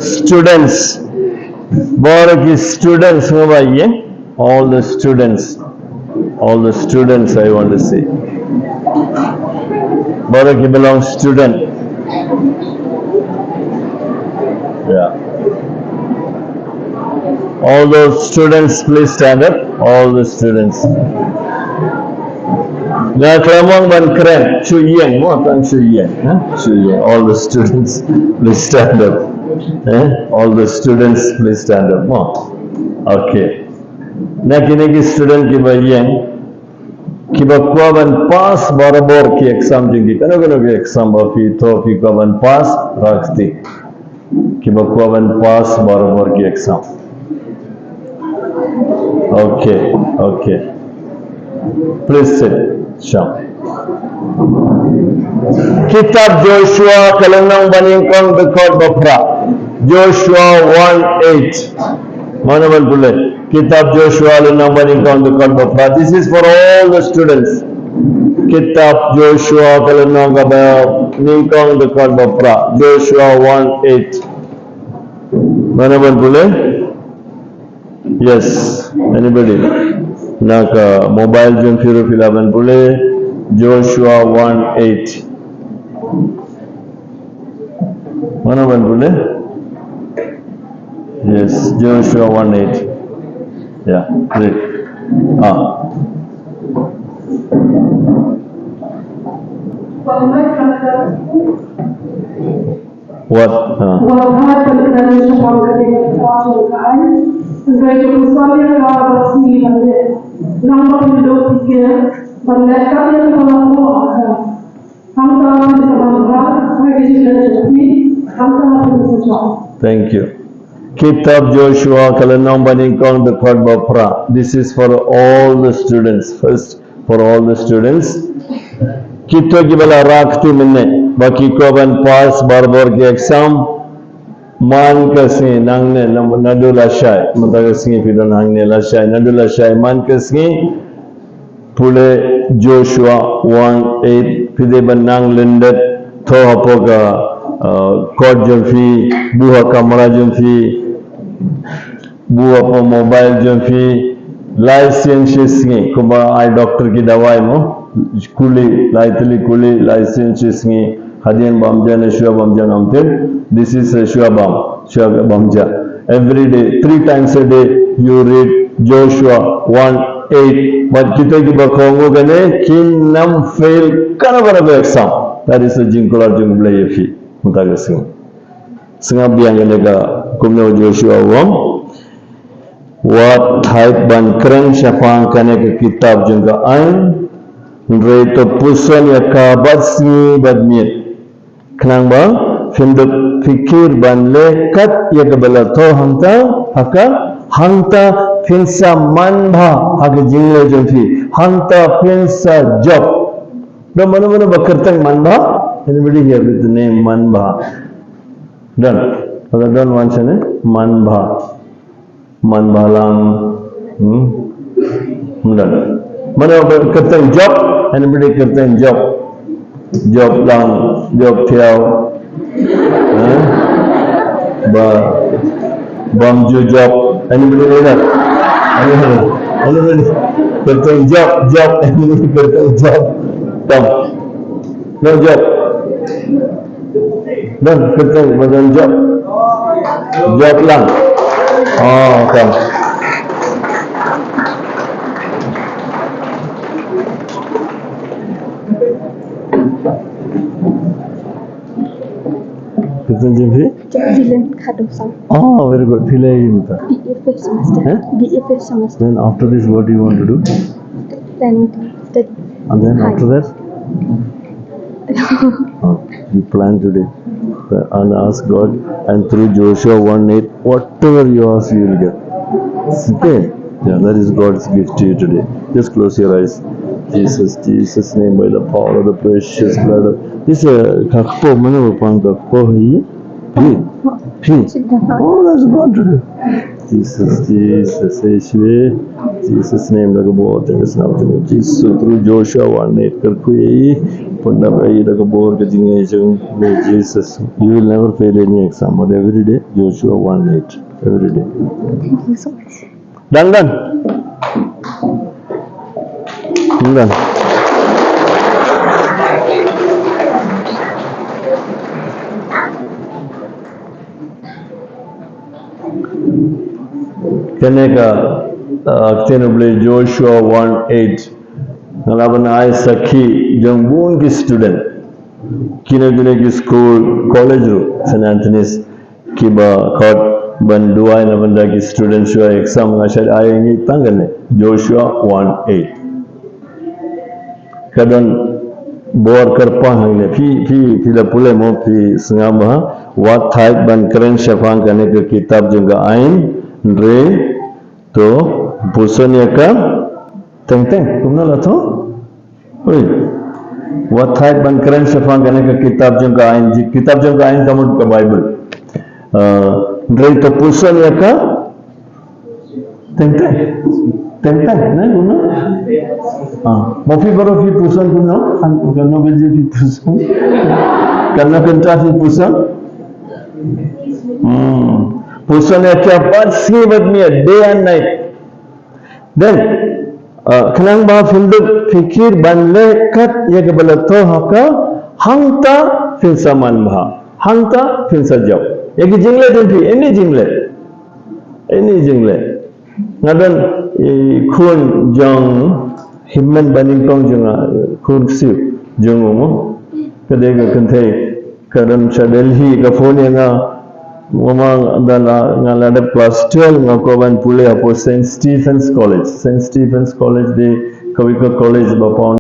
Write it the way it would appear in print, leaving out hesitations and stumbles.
Students, Barak students, all the students, I want to see. Barak belongs student. Yeah. All those students, please stand up. All the students. All the students, please stand up. All the students, please stand up. Okay. Nakini student kiba kuaban pass barabor ki exam jingi kano exam fi to fi kuaban pass rakti kiba kuaban pass barabor ki exam. Okay. Please sit. Sham. Kitab Joshua kalanang baningkong bekot bapra. Joshua 1:8. Manaman pule. Kitab Joshua kalanang baningkong bekot bapra. This is for all the students. Kitab Joshua kalanang baningkong bekot bapra. Joshua 1:8. Manaman pule? Yes. Anybody? Naka mobile jam firu filaban pule Joshua 1:8. Mana ban pule? Yes, Joshua 1:8. Yeah, great. What? Thank you. Kitab Joshua kalanang baningkong bekot bapra. This is for all the students. First, for all the students. Kita gibala rakti minne. Baki ko ban pass barbor ki exam. Man kasi nangne nadula shay. Mataga singi pidon hangne la shay. Nadula shay man kasi pule Joshua 1:8. Pide ban nang lindet. Tho hapoga kod jumfi. Buha kamera jumfi. Buha po mobile jumfi. License singi. Kuba eye doctor ki dawai mo. Kuli, laitili kuli, license singi. Hadian Bamja and Shua Bamja Namtil. This is Shua Bamja. Every day, 3 times a day, you read Joshua 1:8. But kita ki bakongo gane kinnam fail kana exam. That is a jinkular jungla yefi. Mutaga sing. Singa biang gane ka kumno Joshua 1. What type ban kren syafang kane ke kitab jungka an. Reto pusan ya kabat singi badmit. Kenang bang, findup fikir ban lekat ya kebala to hanta finsa manbha haka jingle jomfi hanta finsa job. Don't mana bakertang manbha. Anybody here with the name manbha? Done. Okay, done once manbha. Manbhalang. Done. Mana bakertang job? Anybody kertang job? Job lang, job theo, bamju job. Anybody know that? Anybody? Kertang job. Anybody kertang job? Come. No job. Don't kertang, bukan job. Job lang. Oh, come. Oh, very good. BFF semester. BFF semester. Then after this, what do you want to do? Planning to study. And then after that? You plan today and ask God, and through Joshua 1:8, whatever you ask, you will get. Okay? Yeah, that is God's gift to you today. Just close your eyes. Jesus' name, by the power of the precious blood of this kakpo mana bapang kakpo hi P. Oh, that's good. Jesus, Jesus, Yeshua. Jesus name laga bahut hai isnam tu. Jesus through Joshua 1:8 kar koi punda bhai laga bahut ke jinge jeng me Jesus. You will never fail any exam, but every day Joshua 1:8 every day. Thank you so much. Done. Done. Keneka Tenable Joshua 1:8 ngalaban ay sakhi jangbun ki student kina ki school college ro St. Anthony's kiba khot ban duai na banda ki student shua exam ngashad ayengi tangane Joshua 1:8 kadon bor karpa hangne fi la pule mo fi sngama wat thai ban kren shafang kane ke kitab jungga ain re to busonya ka teng kumna la to oi wat thai ban kren shafang kane ke kitab jungga ain kamu ke bible re to busonya ka teng na kumna Mofi baro fi pusan kuno, karena beji fi pusan, karena kenta fi pusan. Pusan yang cepat sih badmiya day and night. Then kenang bah fildu fikir banle kat ya kebalato haka hangta fin saman bah, hangta fin sajau. Ya ki jingle tempi, ini jingle. Ngadan kun jang himman baning kong junga kun siu jungu mo kadega kanthai karam cha Delhi ka phone nga mama dala ngalada class 12 nga ko ban pule apo St. Stephen's College de Kavika College ba